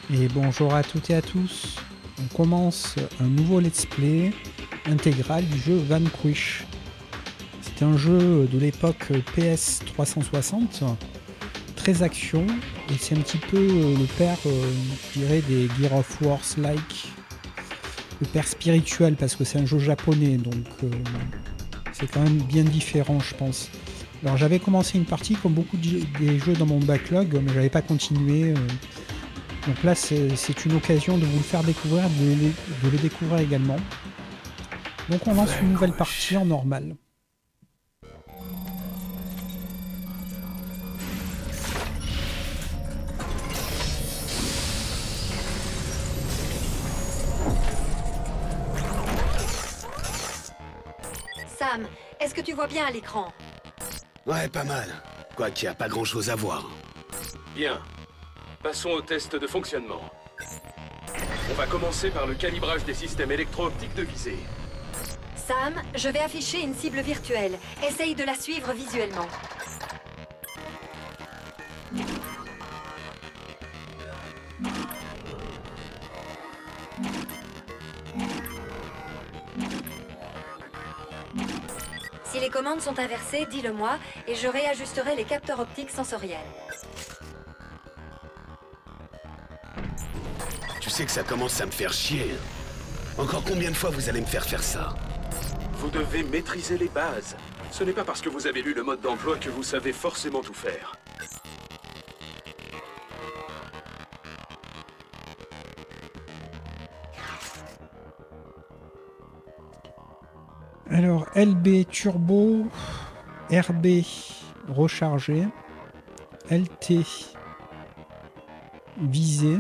Et bonjour à toutes et à tous. On commence un nouveau let's play intégral du jeu Vanquish. C'est un jeu de l'époque PS 360, très action, et c'est un petit peu le père, je dirais, des Gear of Wars like, le père spirituel, parce que c'est un jeu japonais, donc c'est quand même bien différent, je pense. Alors j'avais commencé une partie comme beaucoup des jeux dans mon backlog, mais j'avais pas continué. Donc là, c'est une occasion de vous le faire découvrir, de le découvrir également. Donc on lance une nouvelle partie en normal. Sam, est-ce que tu vois bien à l'écran? Ouais, pas mal. Quoi qu'il n'y a pas grand-chose à voir. Bien. Passons au test de fonctionnement. On va commencer par le calibrage des systèmes électro-optiques de visée. Sam, je vais afficher une cible virtuelle. Essaye de la suivre visuellement. Si les commandes sont inversées, dis-le moi et je réajusterai les capteurs optiques sensoriels. Tu sais que ça commence à me faire chier. Encore combien de fois vous allez me faire ça? Vous devez maîtriser les bases. Ce n'est pas parce que vous avez lu le mode d'emploi que vous savez forcément tout faire. Alors LB turbo, RB rechargé, LT visé,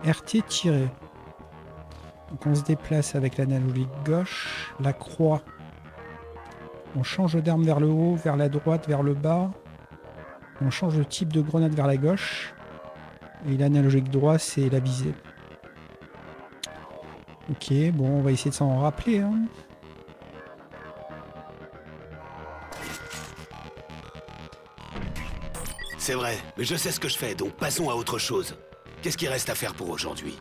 RT tiré. Donc on se déplace avec l'analogique gauche, la croix. On change d'arme vers le haut, vers la droite, vers le bas. On change de type de grenade vers la gauche. Et l'analogique droit, c'est la visée. Ok, bon, on va essayer de s'en rappeler, hein. C'est vrai, mais je sais ce que je fais, donc passons à autre chose. Qu'est-ce qu'il reste à faire pour aujourd'hui?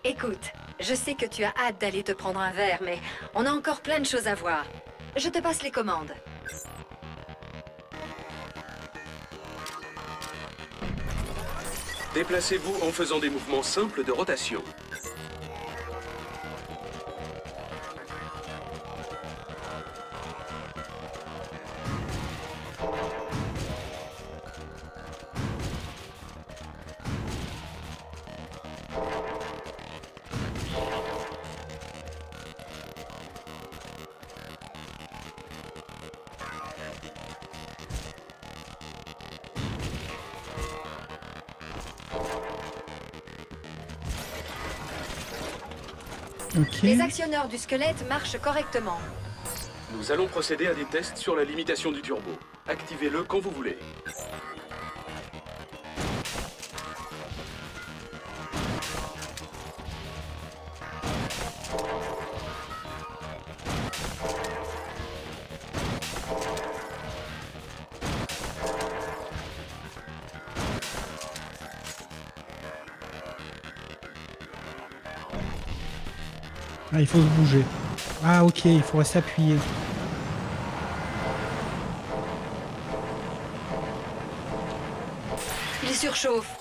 Écoute, je sais que tu as hâte d'aller te prendre un verre, mais on a encore plein de choses à voir. Je te passe les commandes. Déplacez-vous en faisant des mouvements simples de rotation. Ok. Les actionneurs du squelette marchent correctement. Nous allons procéder à des tests sur la limitation du turbo. Activez-le quand vous voulez. Ah, il faut se bouger. Ah, ok, il faudrait s'appuyer. Il surchauffe.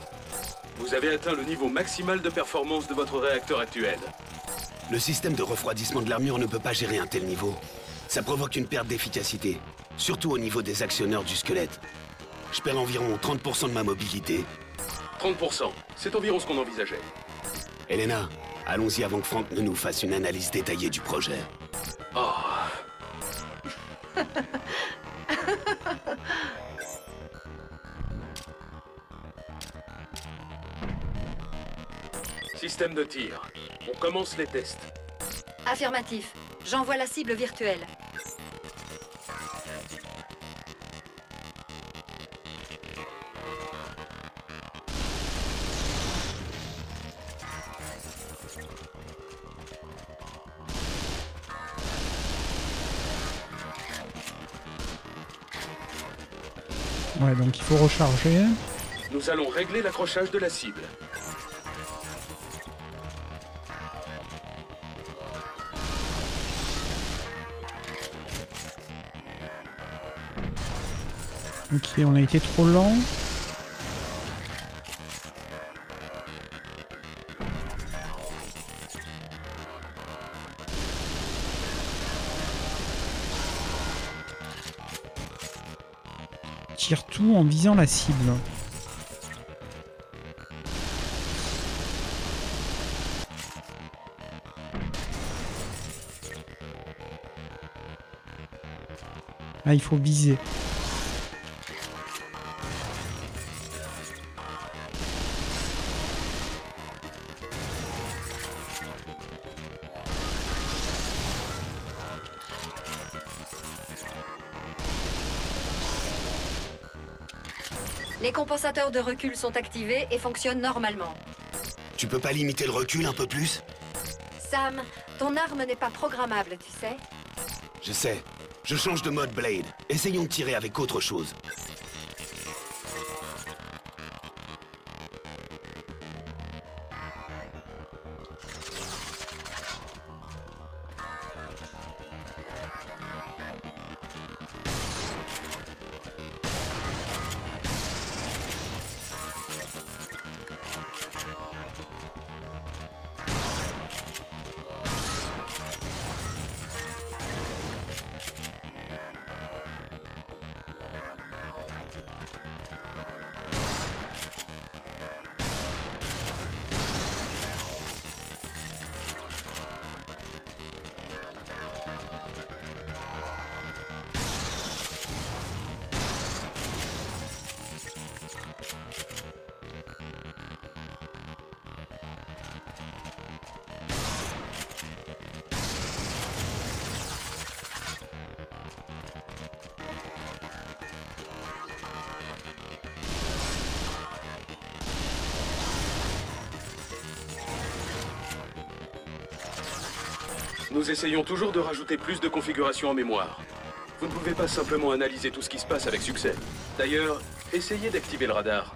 Vous avez atteint le niveau maximal de performance de votre réacteur actuel. Le système de refroidissement de l'armure ne peut pas gérer un tel niveau. Ça provoque une perte d'efficacité, surtout au niveau des actionneurs du squelette. Je perds environ 30% de ma mobilité. 30%, c'est environ ce qu'on envisageait. Elena, allons-y avant que Frank ne nous fasse une analyse détaillée du projet. Oh. Système de tir. On commence les tests. Affirmatif. J'envoie la cible virtuelle. Ouais, donc il faut recharger. Nous allons régler l'accrochage de la cible. Ok, on a été trop lent. Tire tout en visant la cible. Ah, il faut viser. Les compensateurs de recul sont activés et fonctionnent normalement. Tu peux pas limiter le recul un peu plus? Sam, ton arme n'est pas programmable, tu sais. Je sais. Je change de mode Blade. Essayons de tirer avec autre chose. Nous essayons toujours de rajouter plus de configurations en mémoire. Vous ne pouvez pas simplement analyser tout ce qui se passe avec succès. D'ailleurs, essayez d'activer le radar.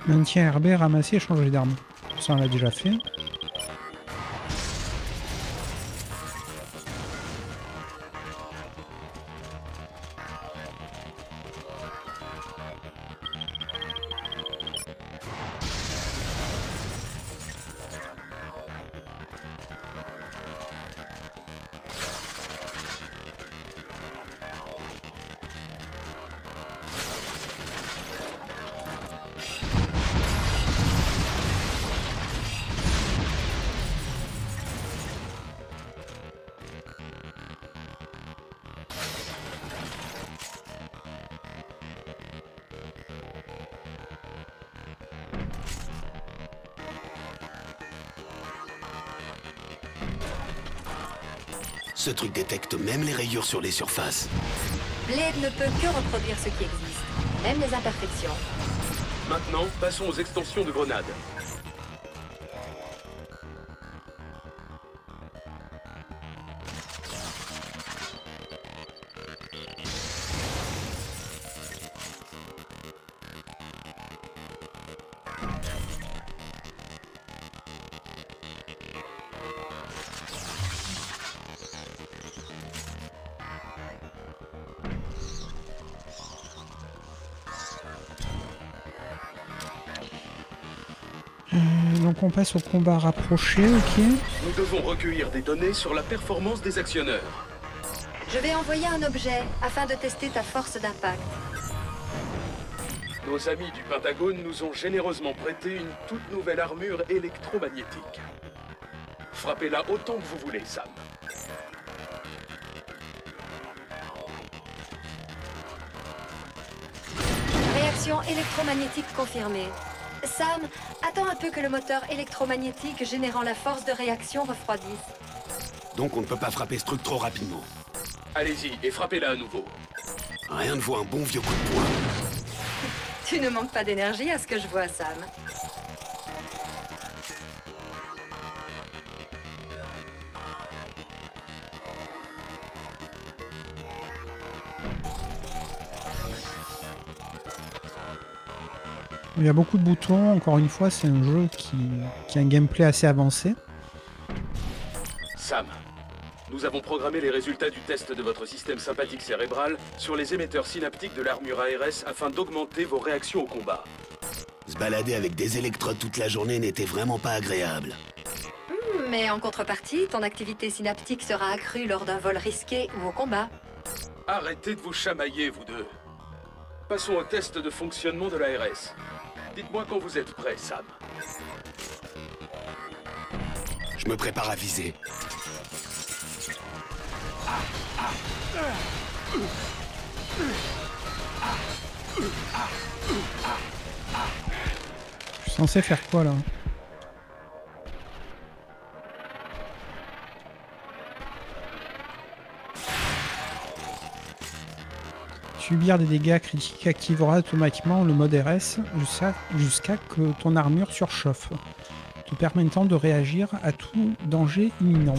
Maintien RB, ramasser et changer d'arme. Ça on l'a déjà fait. Ce truc détecte même les rayures sur les surfaces. Blade ne peut que reproduire ce qui existe, même les imperfections. Maintenant, passons aux extensions de grenades. Donc on passe au combat rapproché, ok. Nous devons recueillir des données sur la performance des actionneurs. Je vais envoyer un objet afin de tester ta force d'impact. Nos amis du Pentagone nous ont généreusement prêté une toute nouvelle armure électromagnétique. Frappez-la autant que vous voulez, Sam. Réaction électromagnétique confirmée. Sam, attends un peu que le moteur électromagnétique générant la force de réaction refroidisse. Donc on ne peut pas frapper ce truc trop rapidement. Allez-y, et frappez-la à nouveau. Rien ne vaut un bon vieux coup de poing. Tu ne manques pas d'énergie à ce que je vois, Sam. Il y a beaucoup de boutons, encore une fois, c'est un jeu qui a un gameplay assez avancé. Sam, nous avons programmé les résultats du test de votre système sympathique cérébral sur les émetteurs synaptiques de l'armure ARS afin d'augmenter vos réactions au combat. Se balader avec des électrodes toute la journée n'était vraiment pas agréable. Mais en contrepartie, ton activité synaptique sera accrue lors d'un vol risqué ou au combat. Arrêtez de vous chamailler, vous deux. Passons au test de fonctionnement de l'ARS. Dites-moi quand vous êtes prêt, Sam. Je me prépare à viser. Je suis censé faire quoi là? Subir des dégâts critiques activera automatiquement le mode RS jusqu'à que ton armure surchauffe, te permettant de réagir à tout danger imminent.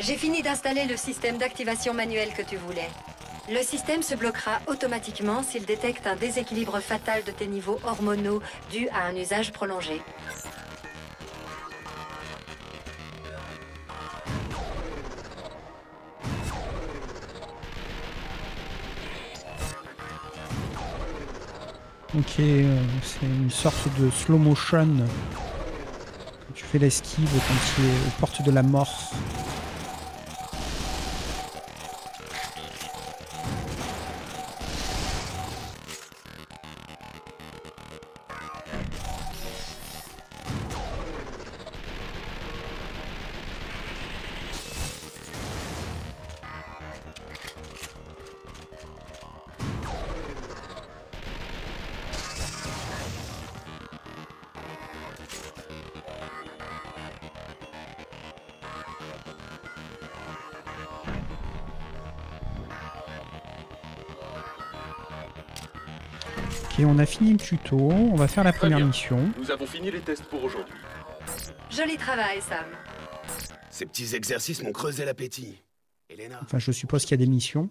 J'ai fini d'installer le système d'activation manuelle que tu voulais. Le système se bloquera automatiquement s'il détecte un déséquilibre fatal de tes niveaux hormonaux dû à un usage prolongé. Ok, c'est une sorte de slow motion. Tu fais l'esquive quand tu es aux portes de la mort. Ok, on a fini le tuto, on va faire la première mission. Nous avons fini les tests pour aujourd'hui. Joli travail, Sam. Ces petits exercices m'ont creusé l'appétit. Elena. Enfin, je suppose qu'il y a des missions.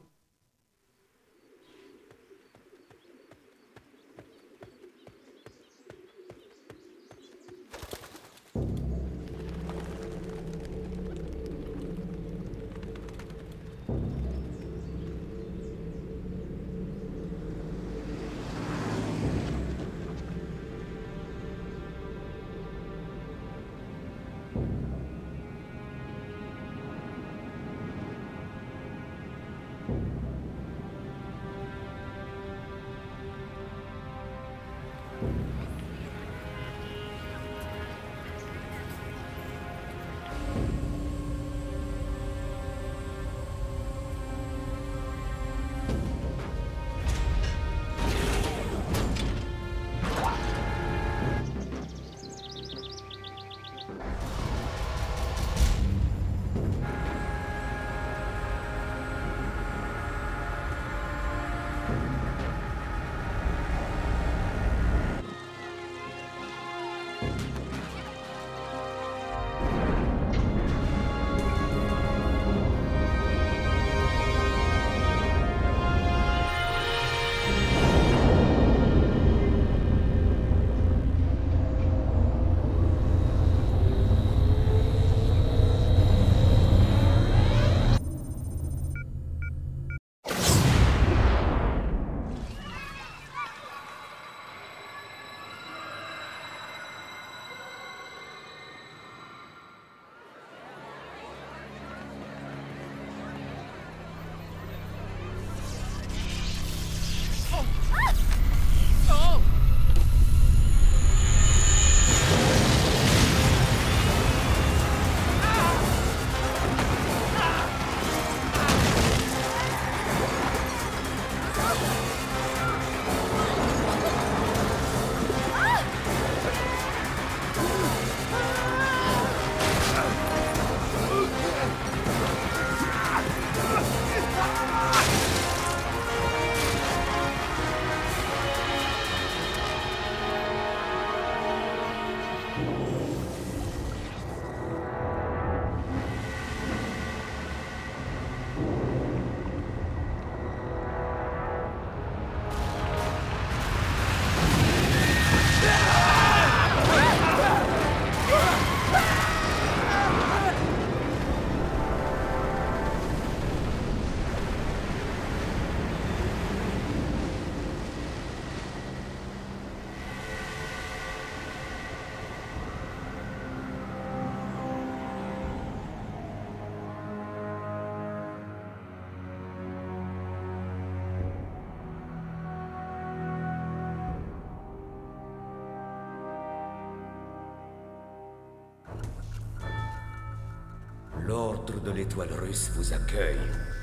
L'Ordre de l'Étoile russe vous accueille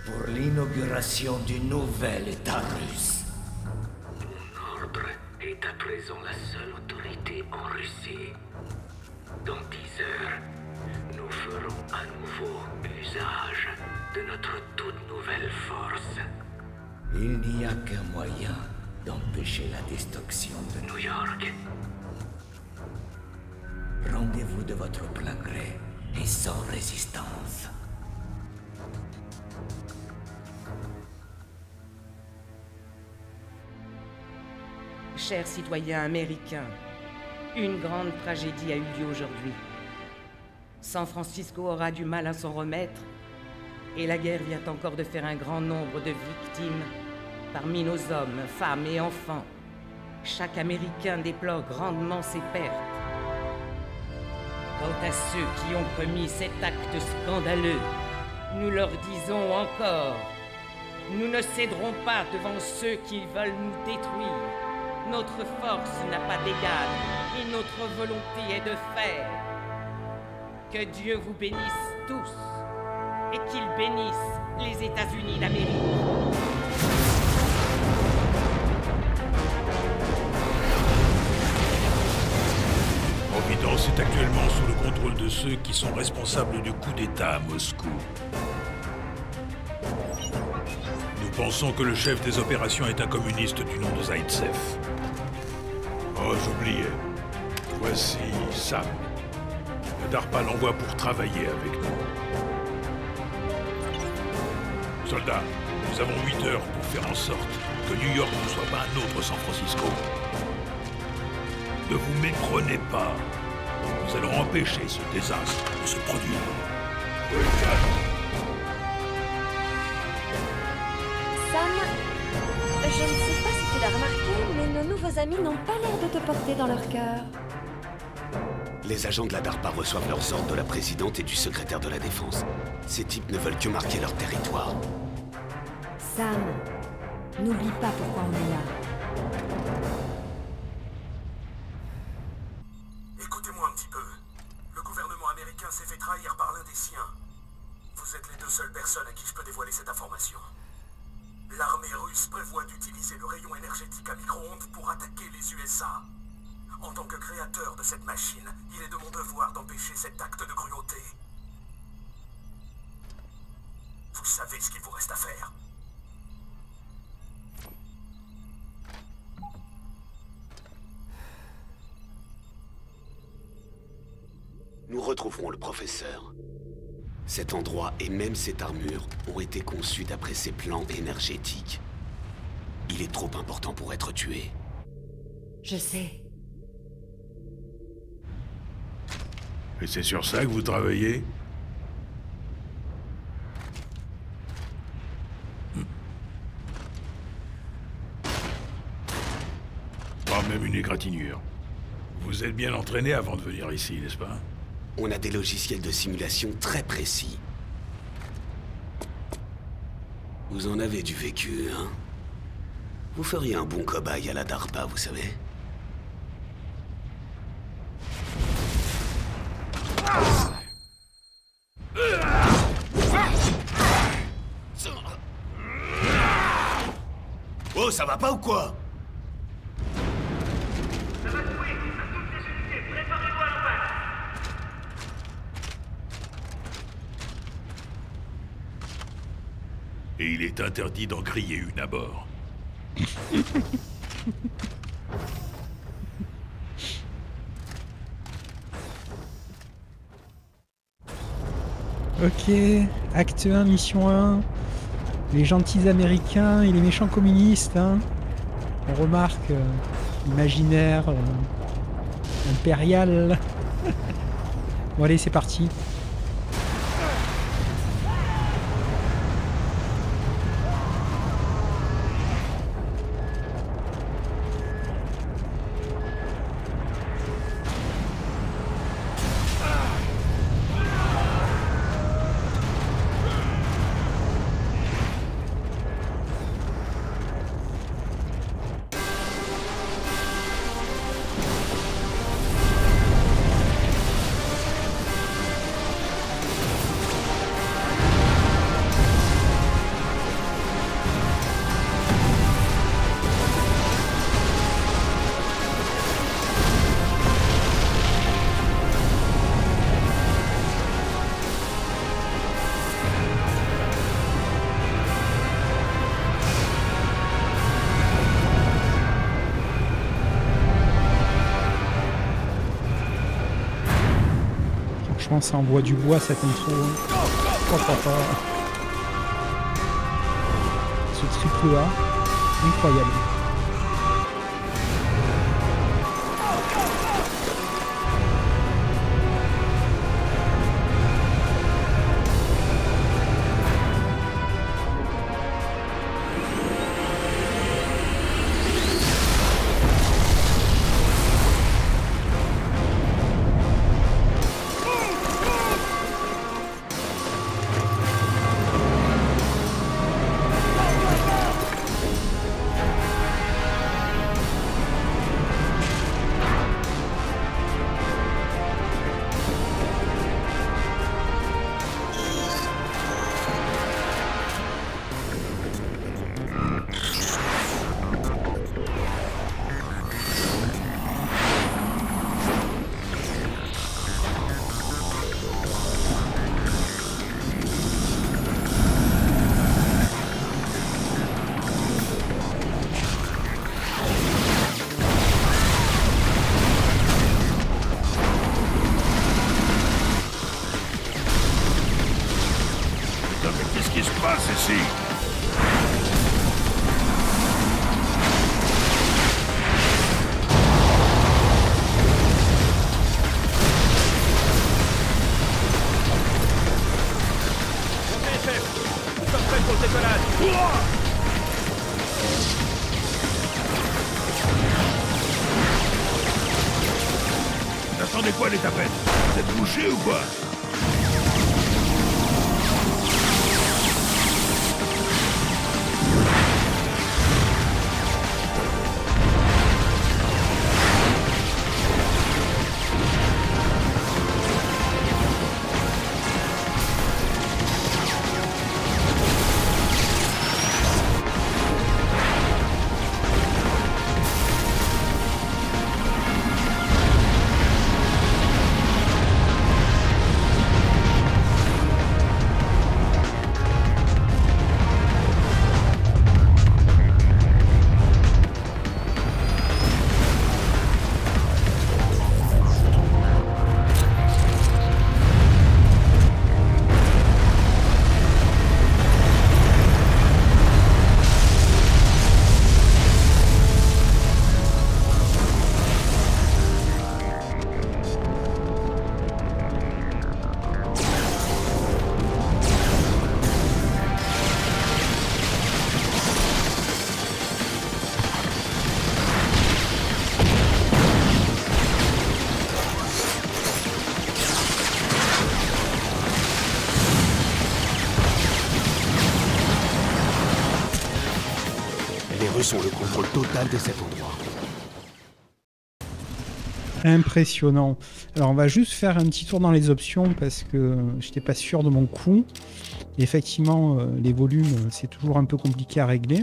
pour l'inauguration du nouvel État russe. Mon ordre est à présent la seule autorité en Russie. Dans 10 heures, nous ferons à nouveau usage de notre toute nouvelle force. Il n'y a qu'un moyen d'empêcher la destruction de New York. Rendez-vous de votre plein gré et sans résistance. Chers citoyens américains, une grande tragédie a eu lieu aujourd'hui. San Francisco aura du mal à s'en remettre, et la guerre vient encore de faire un grand nombre de victimes parmi nos hommes, femmes et enfants. Chaque Américain déplore grandement ses pertes. Quant à ceux qui ont commis cet acte scandaleux, nous leur disons encore, nous ne céderons pas devant ceux qui veulent nous détruire. Notre force n'a pas d'égal et notre volonté est de faire. Que Dieu vous bénisse tous et qu'il bénisse les États-Unis d'Amérique. Providence est actuellement sous le contrôle de ceux qui sont responsables du coup d'État à Moscou. Nous pensons que le chef des opérations est un communiste du nom de Zaitsev. Oh, j'oubliais. Voici Sam. Le DARPA l'envoie pour travailler avec nous. Soldats, nous avons 8 heures pour faire en sorte que New York ne soit pas un autre San Francisco. Ne vous méprenez pas. Nous allons empêcher ce désastre de se produire. Sam, je ne sais pas si tu l'as remarqué, mais nos nouveaux amis n'ont pas l'air de te porter dans leur cœur. Les agents de la DARPA reçoivent leurs ordres de la présidente et du secrétaire de la Défense. Ces types ne veulent que marquer leur territoire. Sam, n'oublie pas pourquoi on est là. Écoutez-moi un petit peu. Le gouvernement américain s'est fait trahir par l'un des siens. Vous êtes les deux seules personnes à qui je peux dévoiler cette information. L'armée russe prévoit d'utiliser le rayon énergétique à micro-ondes pour attaquer les USA. En tant que créateur de cette machine, il est de mon devoir d'empêcher cet acte de cruauté. Vous savez ce qu'il vous reste à faire. Nous retrouverons le professeur. Cet endroit et même cette armure ont été conçus d'après ses plans énergétiques. Il est trop important pour être tué. Je sais. Et c'est sur ça que vous travaillez? Pas même une égratignure. Vous êtes bien entraîné avant de venir ici, n'est-ce pas? On a des logiciels de simulation très précis. Vous en avez du vécu, hein? Vous feriez un bon cobaye à la DARPA, vous savez? Oh, ça va pas ou quoi? Et il est interdit d'en griller une à bord. Ok, acte 1, mission 1. Les gentils américains et les méchants communistes. Hein. On remarque imaginaire, impérial. Bon allez, c'est parti. Franchement, ça envoie du bois cette intro. Oh, papa. Ce triple A, incroyable. Qu'est-ce qui se passe ici? Nous sommes prêts pour le décollage. Attendez quoi les tapettes? Vous êtes bouchés ou quoi? Les Russes ont le contrôle total de cet endroit. Impressionnant. Alors on va juste faire un petit tour dans les options parce que j'étais pas sûr de mon coup. Et effectivement, les volumes, c'est toujours un peu compliqué à régler.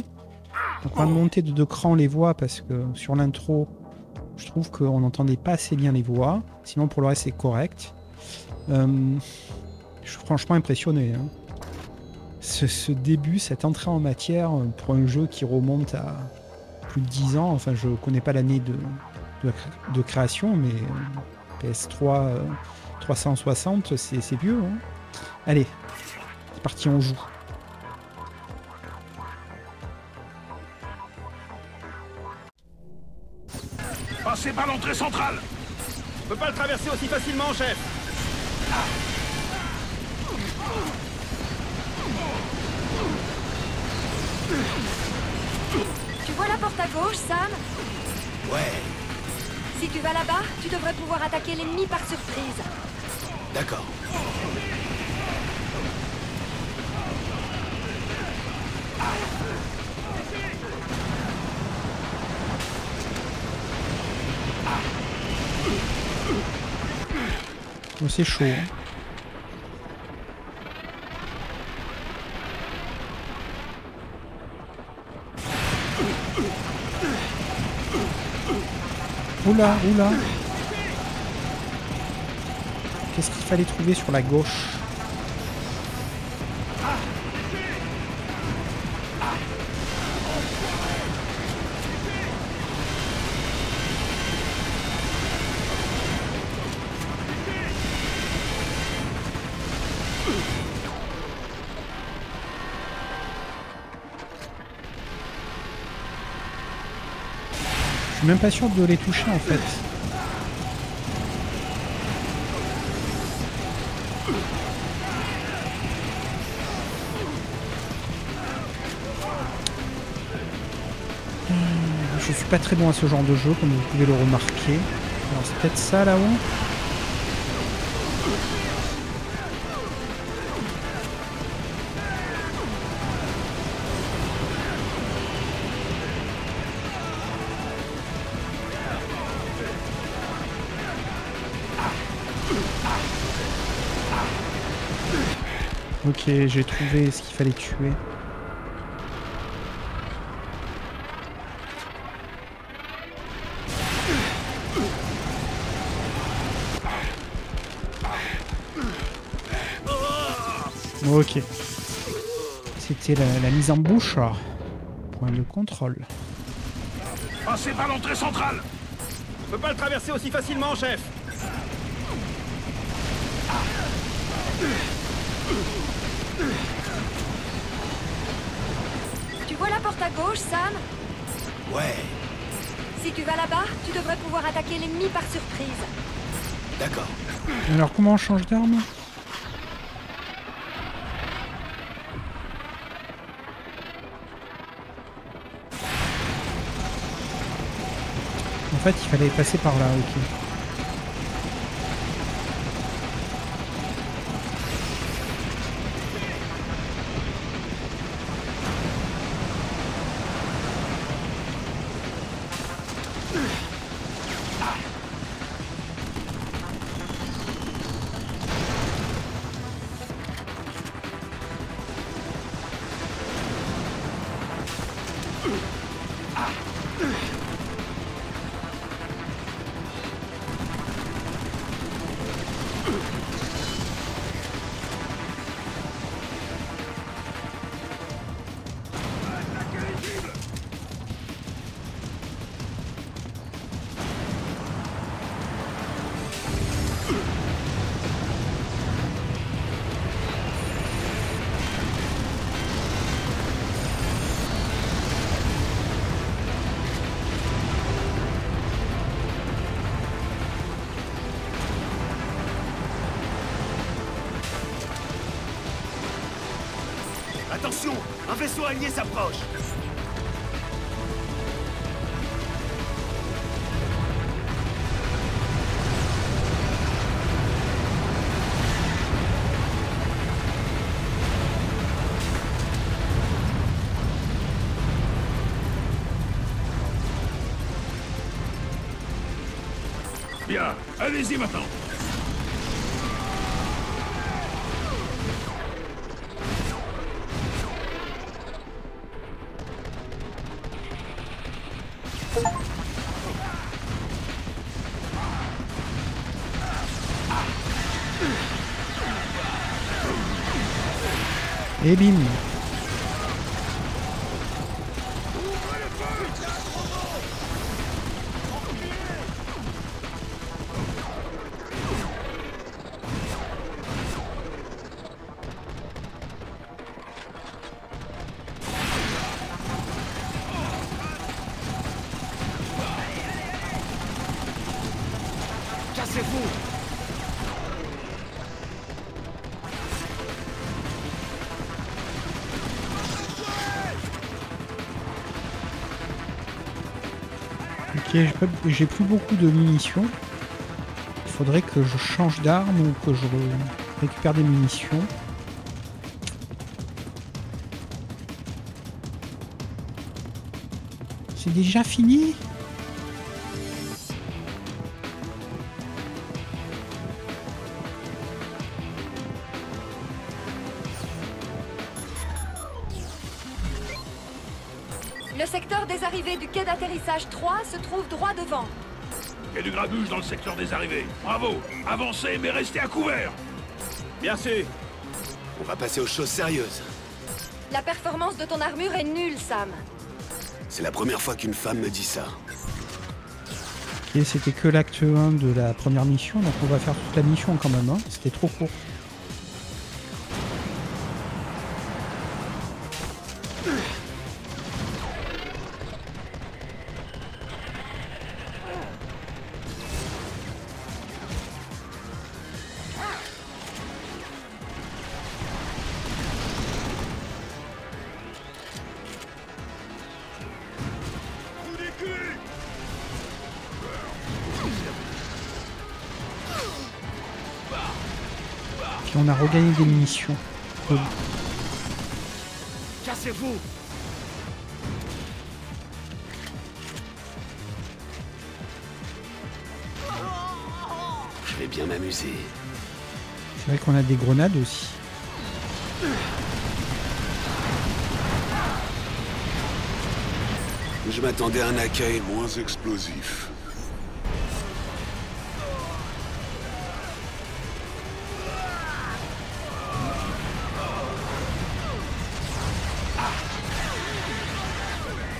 Donc on va monter de 2 crans les voix parce que sur l'intro, je trouve qu'on n'entendait pas assez bien les voix. Sinon pour le reste c'est correct. Je suis franchement impressionné. Hein. Ce début, cette entrée en matière pour un jeu qui remonte à plus de 10 ans. Enfin, je connais pas l'année de création, mais PS3 360, c'est vieux. Hein. Allez, c'est parti, on joue. Passez par l'entrée centrale. On peut pas le traverser aussi facilement, chef. Tu vois la porte à gauche, Sam? Ouais, Si tu vas là-bas, tu devrais pouvoir attaquer l'ennemi par surprise. d'accord. Oh, c'est chaud. Hein. Oula, oula. Qu'est-ce qu'il fallait trouver sur la gauche? suis même pas sûr de les toucher en fait. Je suis pas très bon à ce genre de jeu, comme vous pouvez le remarquer. Alors c'est peut-être ça là-haut. Ok, j'ai trouvé ce qu'il fallait tuer. Ok. C'était la mise en bouche. Point de contrôle. Passez par l'entrée centrale. Je peux pas le traverser aussi facilement, chef. Tu vois la porte à gauche, Sam? Ouais, Si tu vas là-bas, tu devrais pouvoir attaquer l'ennemi par surprise. d'accord. Alors comment on change d'arme? En fait, il fallait passer par là, ok. Attention, un vaisseau allié s'approche. Bien, allez-y maintenant. Et bim. Cassez-vous. Ok, j'ai plus beaucoup de munitions. Il faudrait que je change d'arme ou que je récupère des munitions. C'est déjà fini? Le secteur des arrivées du quai d'atterrissage 3 se trouve droit devant. Il y a du grabuge dans le secteur des arrivées. Bravo. Avancez, mais restez à couvert. Bien sûr. On va passer aux choses sérieuses. La performance de ton armure est nulle, Sam. C'est la première fois qu'une femme me dit ça. Ok, c'était que l'acte 1 de la première mission, donc on va faire toute la mission quand même, hein. C'était trop court. Ok, on a regagné des munitions. Cool. Cassez-vous! Je vais bien m'amuser. C'est vrai qu'on a des grenades aussi. Je m'attendais à un accueil moins explosif.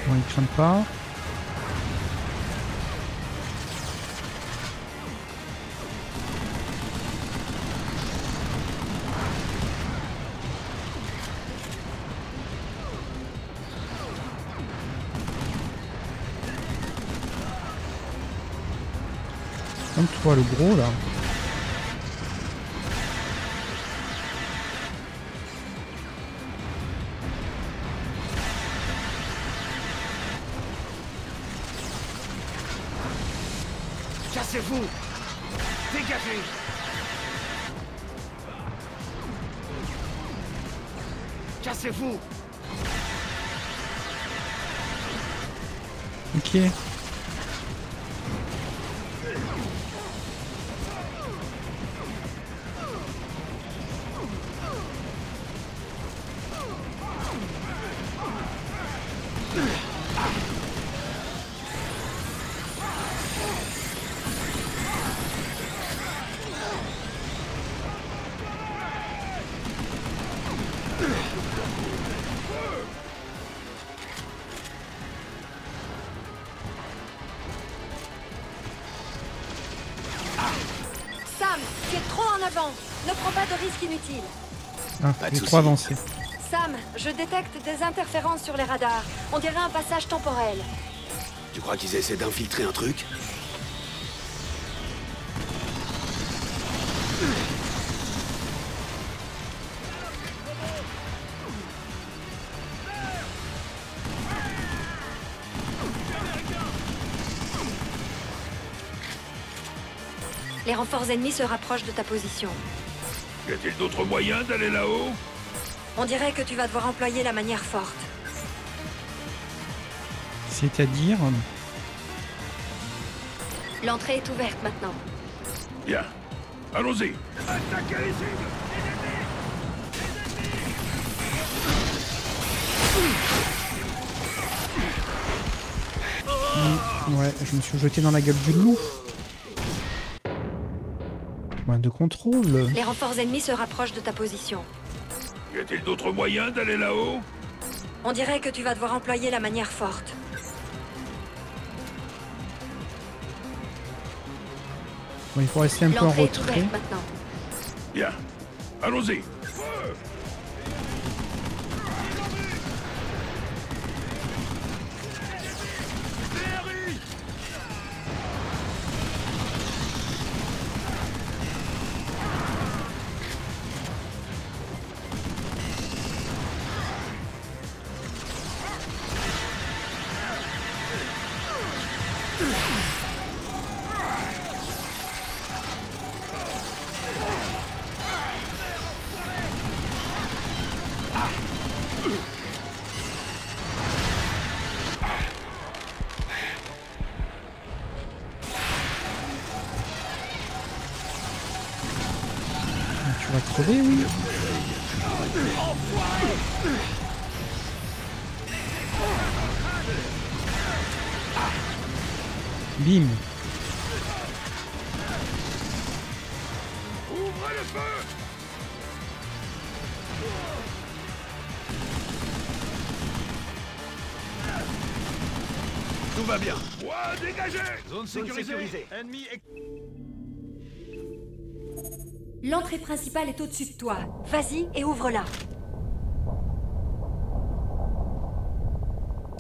Bon, ils craignent pas. Comme toi, le gros là. Cassez-vous! Dégagez! Cassez-vous! Ok. Sam, tu es trop en avant. Ne prends pas de risques inutiles. Ah, Pas de j'ai soucis. trop avancé. Sam, je détecte des interférences sur les radars. On dirait un passage temporel. Tu crois qu'ils essaient d'infiltrer un truc? Les renforts ennemis se rapprochent de ta position. Y a-t-il d'autres moyens d'aller là-haut? On dirait que tu vas devoir employer la manière forte. C'est-à-dire... L'entrée est ouverte maintenant. Bien. Allons-y. Attaquez les cibles! Ouais, je me suis jeté dans la gueule du loup. Point de contrôle. Les renforts ennemis se rapprochent de ta position. Y a-t-il d'autres moyens d'aller là-haut? On dirait que tu vas devoir employer la manière forte. Bon, il faut rester un peu en L'entrée est retrait. ouverte maintenant. Bien. Allons-y. Tu vas crever, oui. Bim. Ouvrez le feu! Tout va bien. Ouah, dégagez! Zone sécurisée. Ennemi... L'entrée principale est au-dessus de toi. Vas-y et ouvre-la.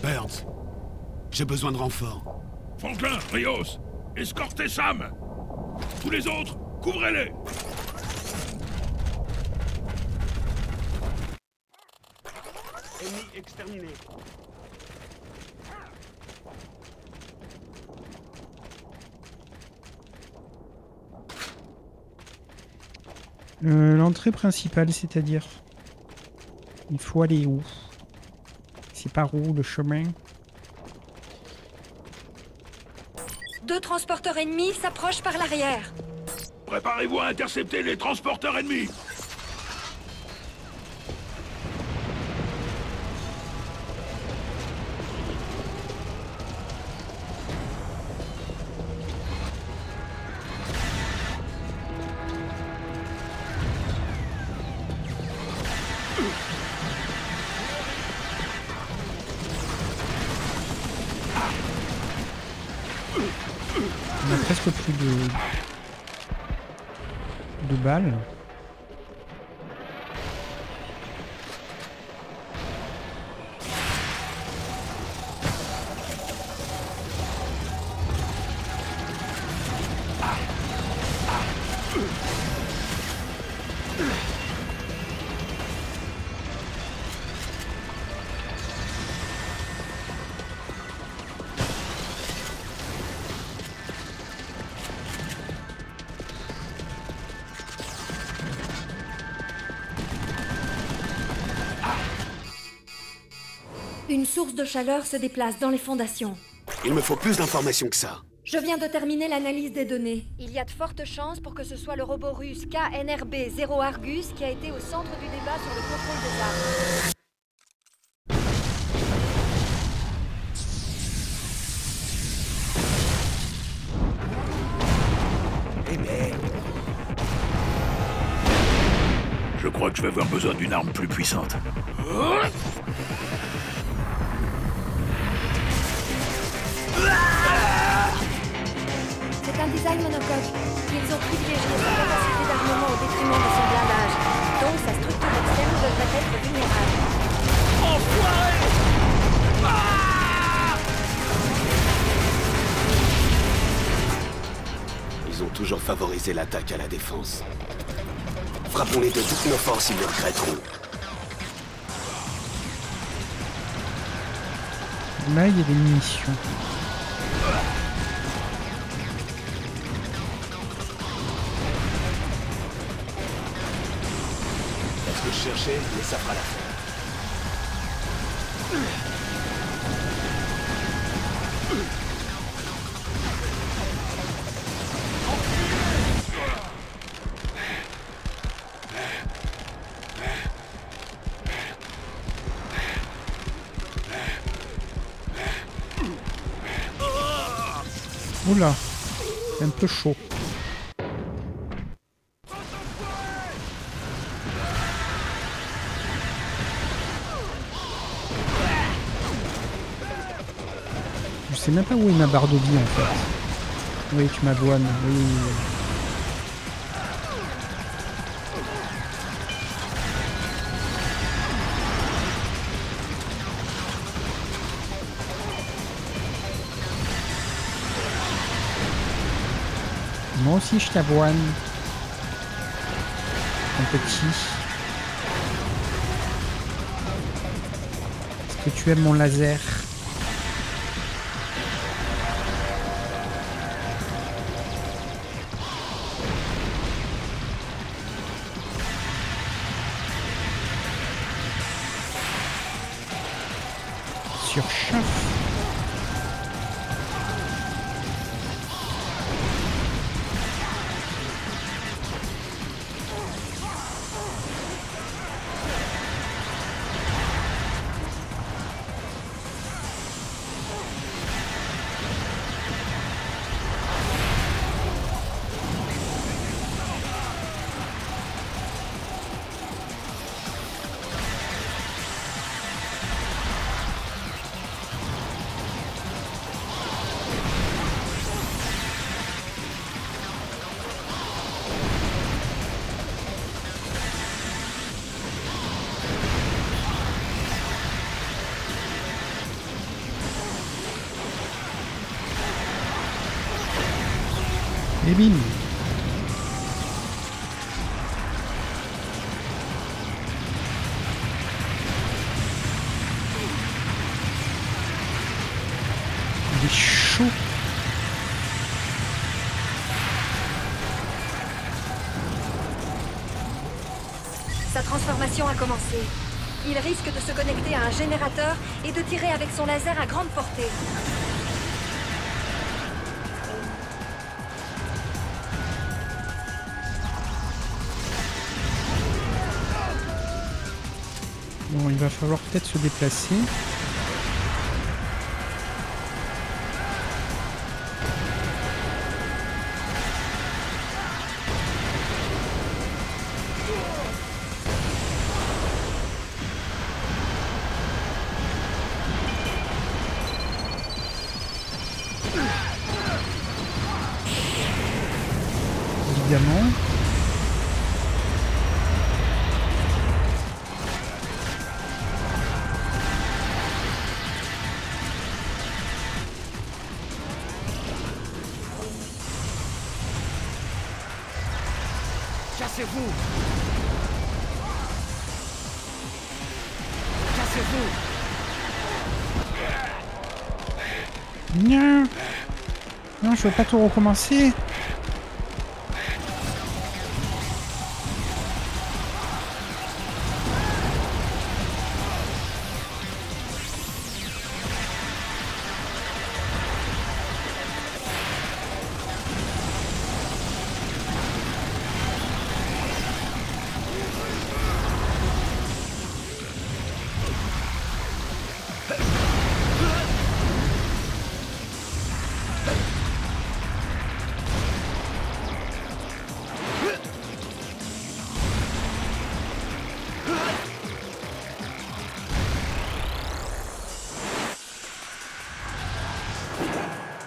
Burns, j'ai besoin de renfort. Franklin, Rios, escortez Sam! Tous les autres, couvrez-les! Ennemi exterminé. L'entrée principale, c'est-à-dire? Il faut aller où? C'est par où le chemin? 2 transporteurs ennemis s'approchent par l'arrière. Préparez-vous à intercepter les transporteurs ennemis. On a presque plus de balles. Une source de chaleur se déplace dans les fondations. Il me faut plus d'informations que ça. Je viens de terminer l'analyse des données. Il y a de fortes chances pour que ce soit le robot russe KNRB-0 Argus qui a été au centre du débat sur le contrôle des armes. Eh merde. Je crois que je vais avoir besoin d'une arme plus puissante. C'est un design monocoque. Ils ont privilégié sa capacité d'armement au détriment de son blindage. Donc sa structure externe devrait être vulnérable. Enfoiré! Ils ont toujours favorisé l'attaque à la défense. Frappons-les de toutes nos forces, ils le regretteront. Là, il y a des munitions. C'est ce que je cherchais, mais ça fera l'affaire. Oula, c'est un peu chaud. Je sais même pas où est ma barre de vie en fait. Oui, tu m'avoines, oui. Moi aussi je t'avoine. Un petit. Est-ce que tu aimes mon laser? Surchauffe. Et bim. Il est chaud. l'activation a commencé. Il risque de se connecter à un générateur et de tirer avec son laser à grande portée. Bon, il va falloir peut-être se déplacer. Évidemment. Cassez-vous! Cassez-vous! Non, non, je veux pas tout recommencer.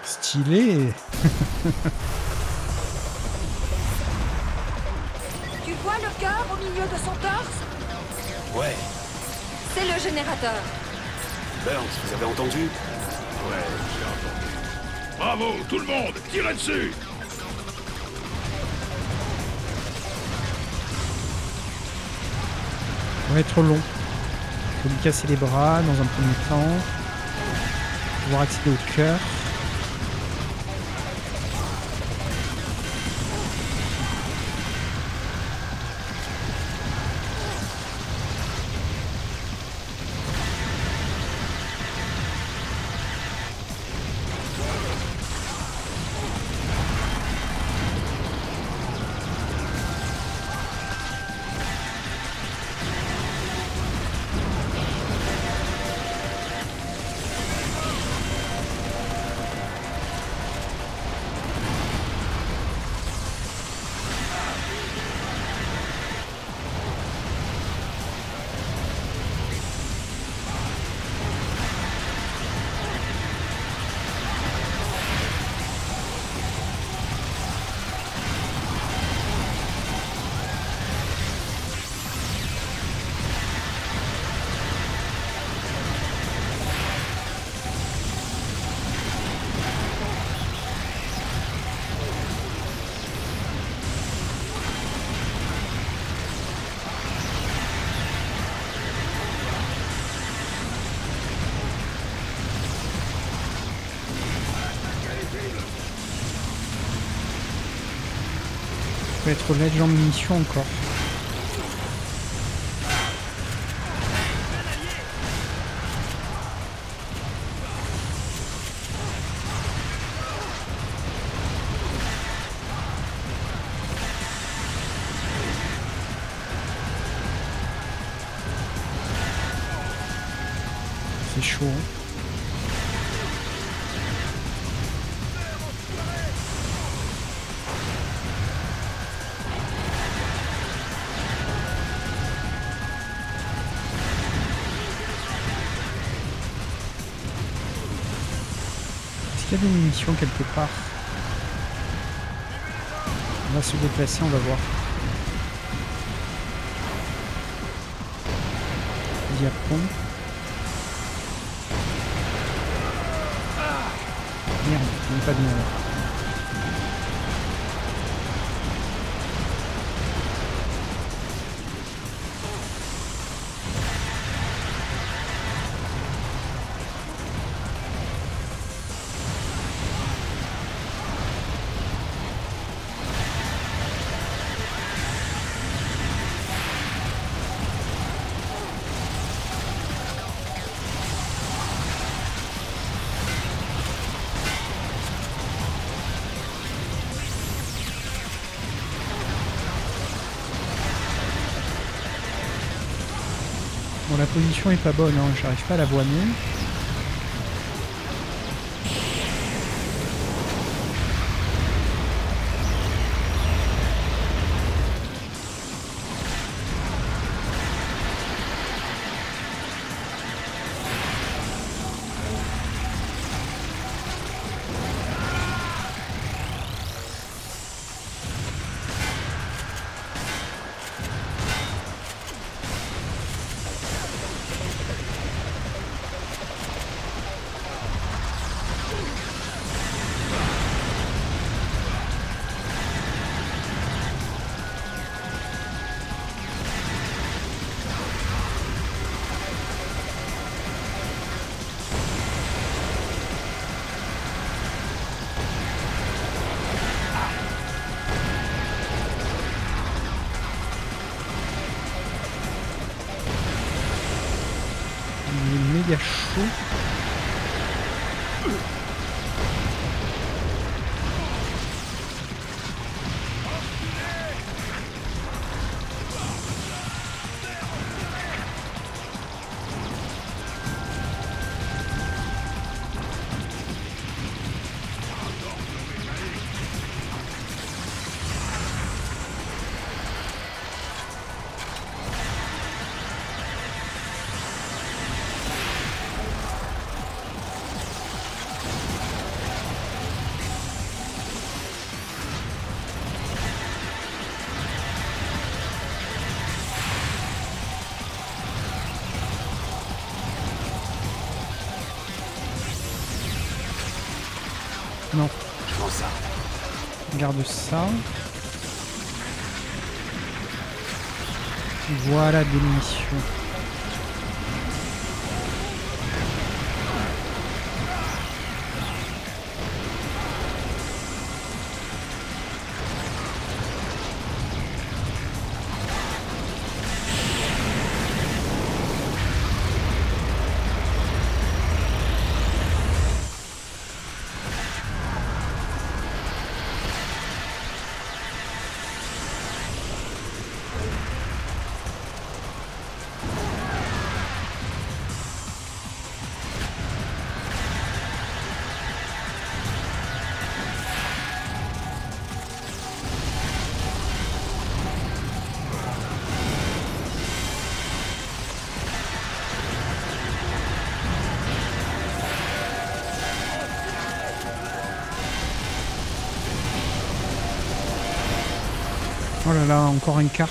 Stylé. Tu vois le cœur au milieu de son torse? Ouais. C'est le générateur. Burns, vous avez entendu? Ouais, j'ai entendu. Bravo, tout le monde, tirez dessus! Ça va être long. Il faut lui casser les bras dans un premier temps. Pouvoir accéder au cœur. Ça va être l'edge en munitions encore. C'est chaud. Hein. Est-ce qu'il y a des munitions quelque part? On va se déplacer, on va voir. Diapon. Merde, il n'y a pas de merde. Ma position est pas bonne, hein. J'arrive pas à la voiner. Il y a chaud. Non. Je prends ça. Garde ça. Voilà des munitions. Oh là là, encore un quart.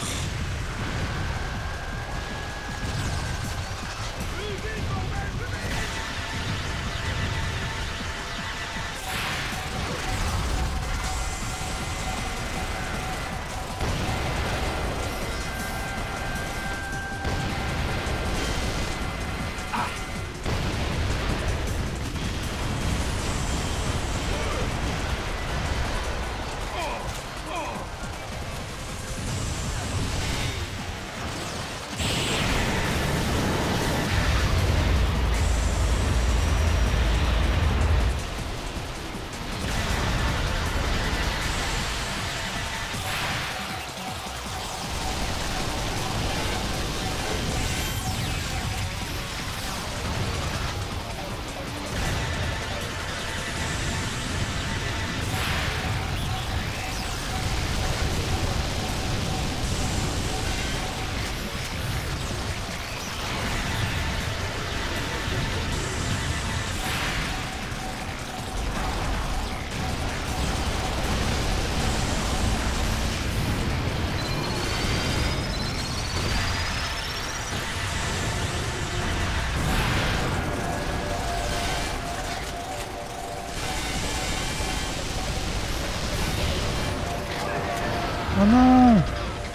Oh non!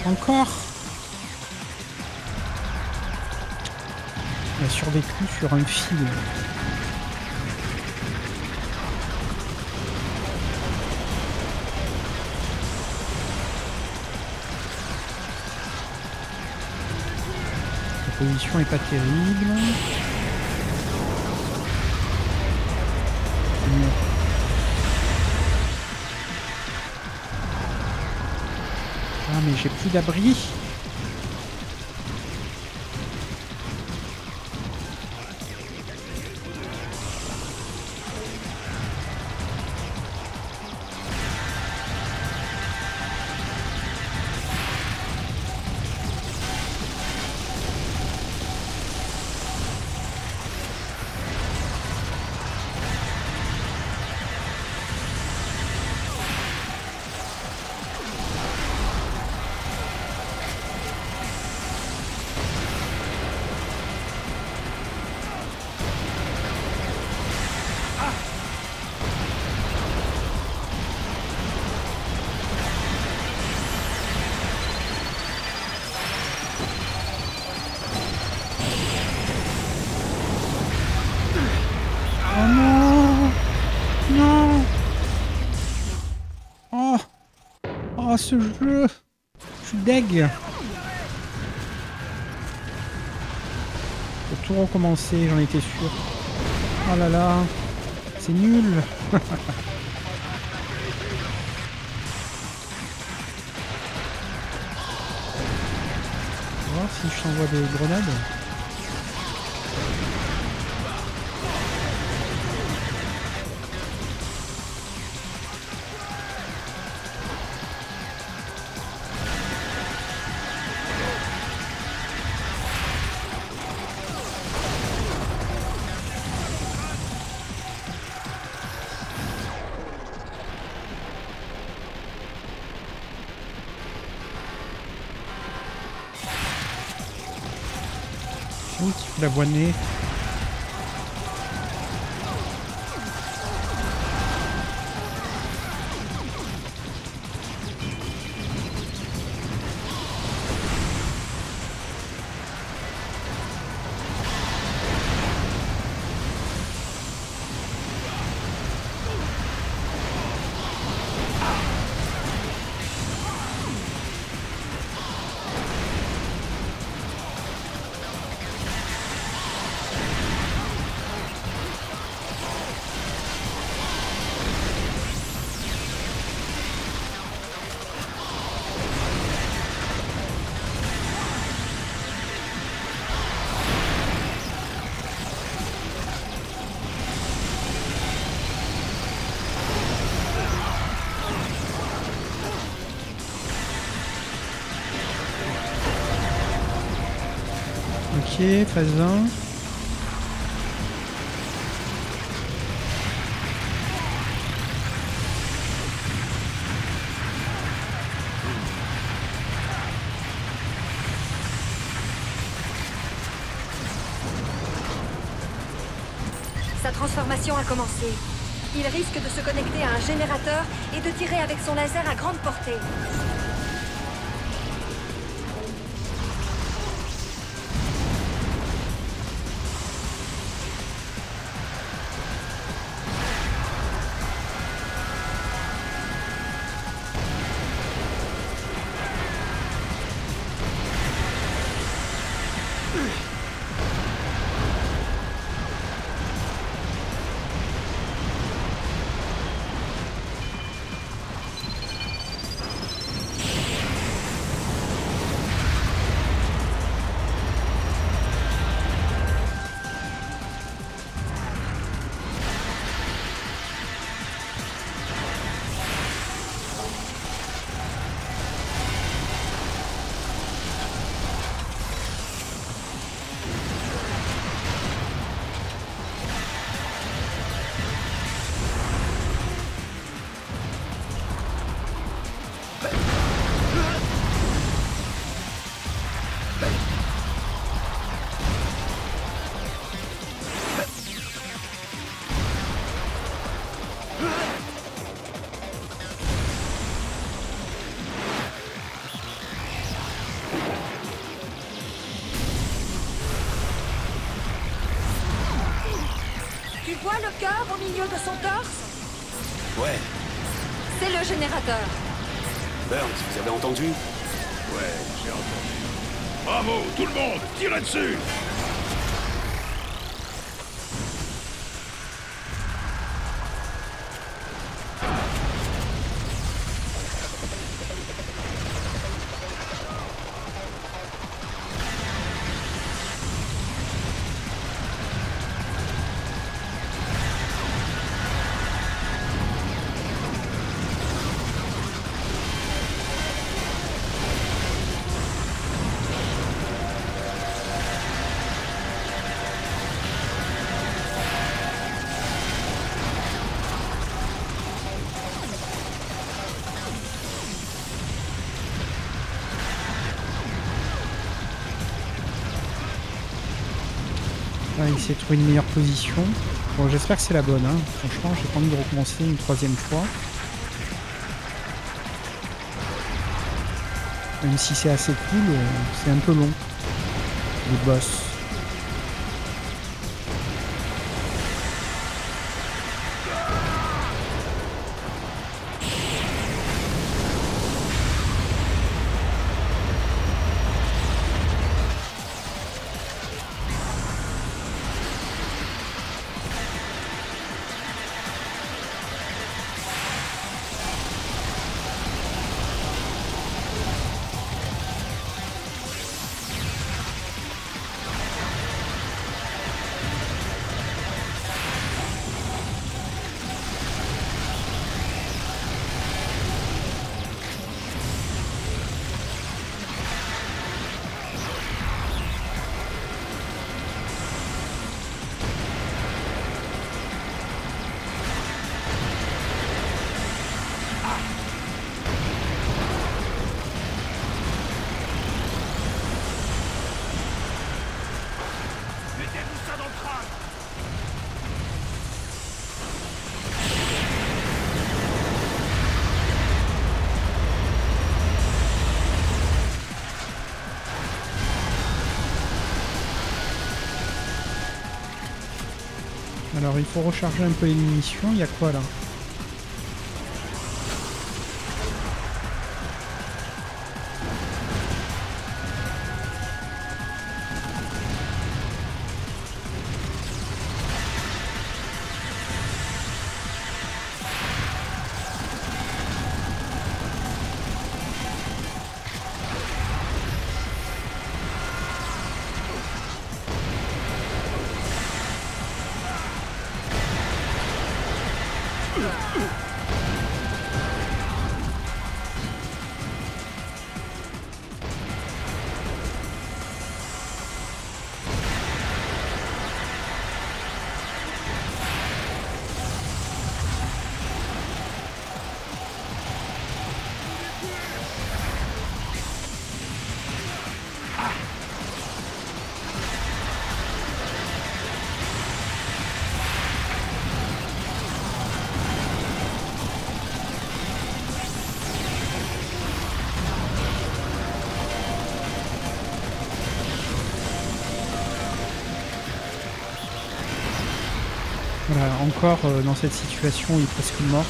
Encore! Il a survécu sur un fil. La position est pas terrible. Non. Ah mais j'ai plus d'abri. ce jeu. Je suis deg. Faut tout recommencer, j'en étais sûr. Oh là là. C'est nul. On va voir si je t'envoie des grenades. La voie de nez. Ok, phase 1. Sa transformation a commencé. Il risque de se connecter à un générateur et de tirer avec son laser à grande portée. Tu vois le cœur au milieu de son torse? Ouais. C'est le générateur. Burns, vous avez entendu? Ouais, j'ai entendu. Bravo, tout le monde, tirez dessus! Là, il s'est trouvé une meilleure position. Bon, j'espère que c'est la bonne. Hein. Franchement, j'ai pas envie de recommencer une troisième fois. Même si c'est assez cool, c'est un peu long. Le boss. Alors il faut recharger un peu les munitions. Il y a quoi là? Voilà, encore dans cette situation, il est presque mort.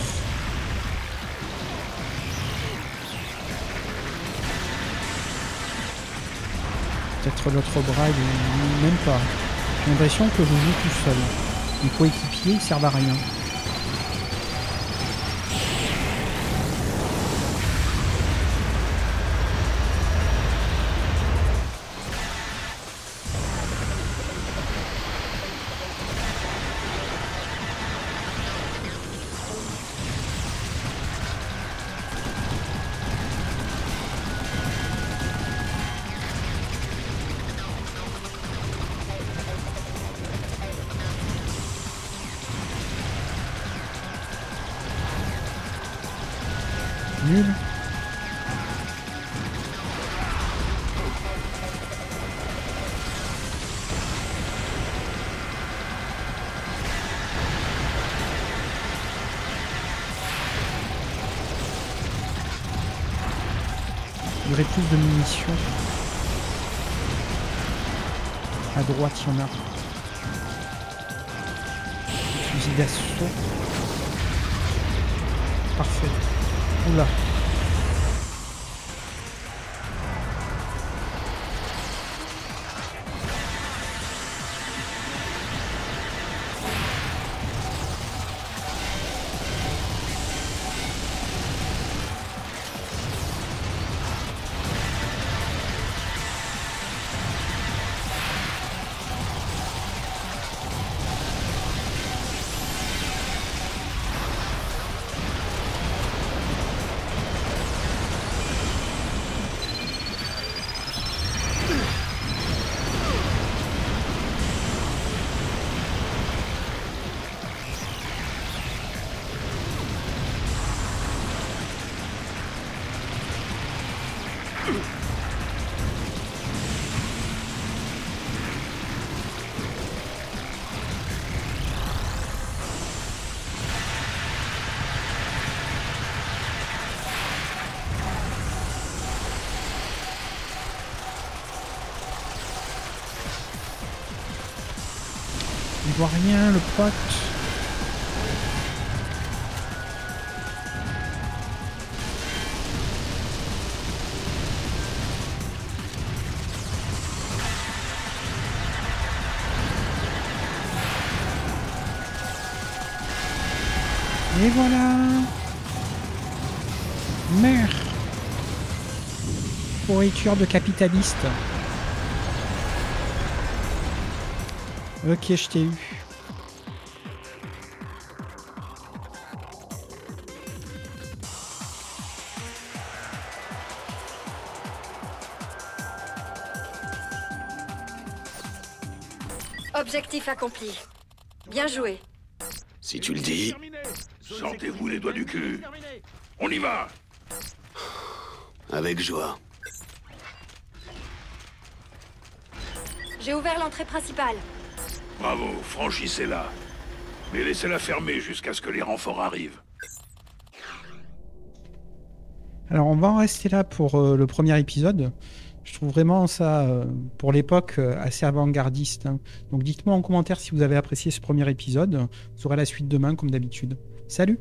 Peut-être l'autre bras, il même pas. J'ai l'impression que je joue tout seul. Mes coéquipiers, ils servent à rien. Nul. Il y aurait plus de munitions. À droite, il y en a. Fusil d'assaut. Parfait. Oula. Il voit rien, le pote. Et voilà. Merde. Pourriture de capitaliste. Ok, je t'ai eu. Objectif accompli. Bien joué. Si tu le dis. Sortez-vous les doigts du cul. On y va. Avec joie. J'ai ouvert l'entrée principale. Bravo, franchissez-la. Mais laissez-la fermer jusqu'à ce que les renforts arrivent. Alors on va en rester là pour le premier épisode. Je trouve vraiment ça, pour l'époque, assez avant-gardiste. Hein. Donc dites-moi en commentaire si vous avez apprécié ce premier épisode. Vous aurez la suite demain, comme d'habitude. Salut!